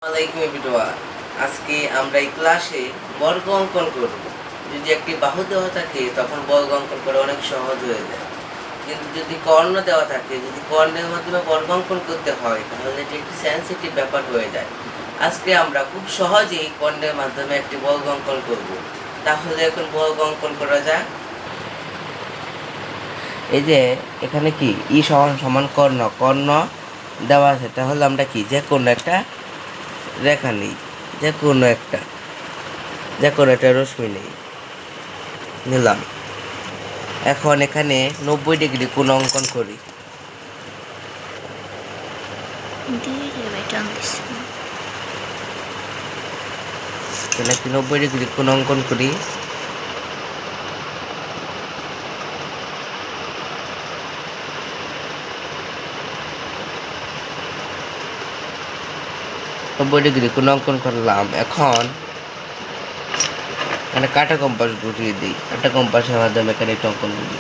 আসসালামাইকুম এভরিওয়ান। আজকে আমরা এই ক্লাসে বর্গ অঙ্কন করব। যদি একটি বাহু দেওয়া থাকে তখন বর্গ অঙ্কন করা অনেক সহজ হয়ে যায়, কিন্তু যদি কর্ণ দেওয়া থাকে, যদি কর্ণের মাধ্যমে বর্গ অঙ্কন করতে হয় তাহলে এটি একটি সেন্সিটিভ ব্যাপার হয়ে যায়। আজকে আমরা খুব সহজেই কর্ণের মাধ্যমে একটি বর্গ অঙ্কন করব। তাহলে এখন বর্গ অঙ্কন করা যাক। এই যে এখানে কি ই সমান সমান কর্ণ কর্ণ দেওয়া আছে, তাহলে আমরা কি যে কোনো একটা রেখা নেই, যে কোনো একটা রশ্মি নেই, নিলাম। এখন এখানে 90 ডিগ্রি কোণ অঙ্কন করি। এখানে 90 ডিগ্রি কোণ অঙ্কন করি। কোণ অঙ্কন করলাম। এখন এখানে কাটা কম্পাস ঘুরিয়ে দিই, কাটা কম্পাসের মাধ্যমে এখানে একটু অঙ্কন করি।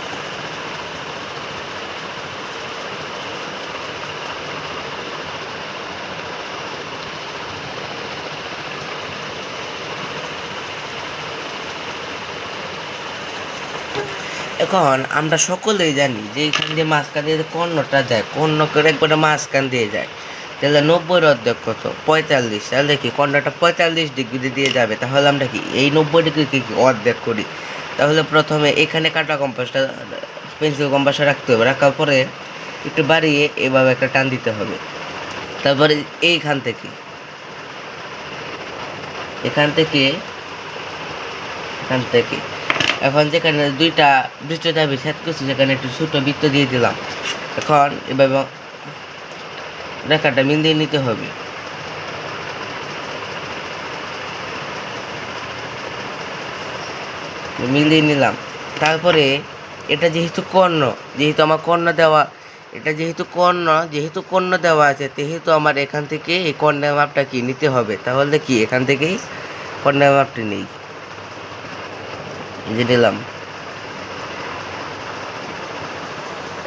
এখন আমরা সকলেই জানি যে এখান দিয়ে মাঝখান দিয়ে কর্ণটা যায়, কর্ণ করে একবারে মাঝখান দিয়ে যায়, তাহলে 90-এর অর্ধেক কত? 45। তাহলে কি কর্ণটা 45 ডিগ্রি দিয়ে যাবে, তাহলে আমরা কি এই 90 ডিগ্রিকে কি অর্ধেক করি। তাহলে প্রথমে এখানে কাটা কম্পাসটা পেন্সিল কম্পাসে রাখতে হবে, রাখার পরে একটু বাড়িয়ে এভাবে একটা টান দিতে হবে। তারপরে এখান থেকে এখান থেকে এখন যেখানে দুইটা বৃত্তচাপ ছেদ করছি সেখানে একটু ছোট বৃত্ত দিয়ে দিলাম। এখন এভাবে রেখাটা মিলিয়ে নিতে হবে। মিলিয়ে নিলাম। তারপরে এটা যেহেতু কর্ণ, যেহেতু আমার কর্ণ দেওয়া, এটা যেহেতু কর্ণ দেওয়া আছে, সেহেতু আমার এখান থেকে এই কর্ণের মাপটা কি নিতে হবে। তাহলে কি এখান থেকেই কর্ণের মাপটি নেই, যে নিলাম।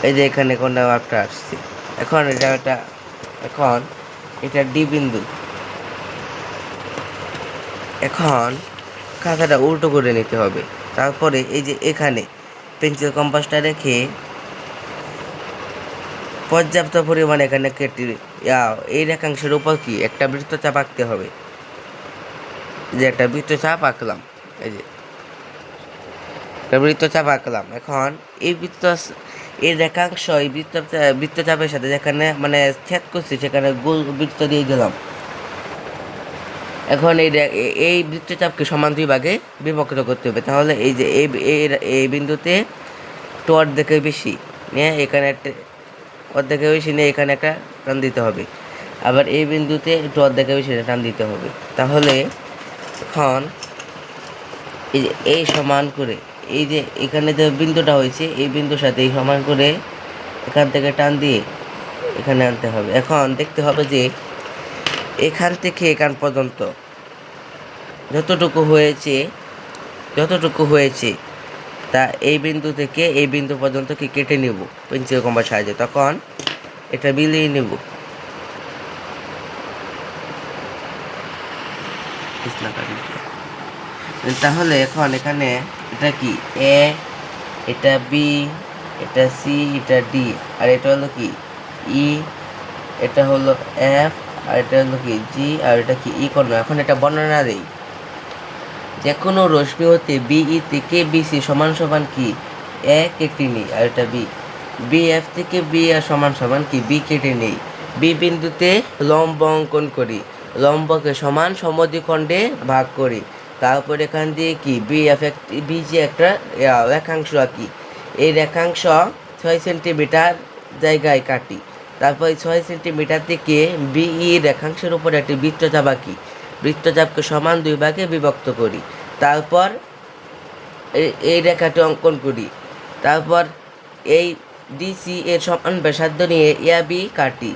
এই যে এখানে কর্ণের মাপটা আসছে। এখন এটা ডি বিন্দু। এখন খাতাটা উল্টো করে নিতে হবে। তারপরে এই যে এখানে পেন্সিল কম্পাসটা রেখে পর্যাপ্ত পরিমাণে এখানে কেটে এই রেখাংশের উপর কি একটা বৃত্তচাপ আঁকতে হবে। যে একটা বৃত্তচাপ আঁকলাম, এই যে একটা বৃত্তচাপ আঁকলাম। এখন এই রেখাংশ এই বৃত্তচাপের সাথে যেখানে মানে ছেদ করছি সেখানে গোল বৃত্ত দিয়ে দিলাম। এখন এই বৃত্তচাপকে সমান দুই ভাগে বিভক্ত করতে হবে। তাহলে এই যে এই বিন্দুতে একটু অর্ধেকের বেশি নিয়ে এখানে একটা অর্ধেকের বেশি নিয়ে এখানে একটা টান দিতে হবে। আবার এই বিন্দুতে একটু অর্ধেকের বেশি টান দিতে হবে। তাহলে এখন এই যে এই সমান করে এই যে এখানে যে বিন্দুটা হয়েছে এই বিন্দুর সাথে এই সমান করে এখান থেকে টান দিয়ে এখানে আনতে হবে। এখন দেখতে হবে যে এখান থেকে এখান পর্যন্ত যতটুকু হয়েছে তা এই বিন্দু থেকে এই বিন্দু পর্যন্ত কি কেটে নেব পেন্সিল কম্পাস সাহায্যে। তখন এটা মিলিয়ে নেব। তাহলে এখন এখানে এটা কি এ, এটা বি, এটা সি, এটা ডি, আর এটা হলো কি ই, এটা হলো এফ, আর এটা হলো কি জি, আর এটা কি ই কর্ণ। এখন এটা বর্ণনা দেই। যে কোনো রশ্মি হতে বিই থেকে বিসি সমান সমান কি এ কেটে নেই, আর এটা বি এফ থেকে বি আর সমান সমান কি বি কেটে নেই। বি বিন্দুতে লম্ব অঙ্কন করি, লম্বকে সমান সমদ্বিখণ্ডে ভাগ করি। তারপর এখান দিয়ে কি বি যে একটা রেখাংশ আঁকি। এই রেখাংশ 6 সেন্টিমিটার জায়গায় কাটি। তারপর 6 সেন্টিমিটার থেকে বিই রেখাংশের উপর একটি বৃত্তচাপ আঁকি। বৃত্তচাপকে সমান দুই ভাগে বিভক্ত করি। তারপর এই রেখাটি অঙ্কন করি। তারপর এই ডিসি এর সমান ব্যাসার্ধ নিয়ে এ বি কাটি,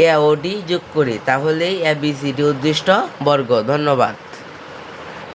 এ ও ডি যোগ করি। তাহলেই এ বি সি ডি উদ্দিষ্ট বর্গ। ধন্যবাদ।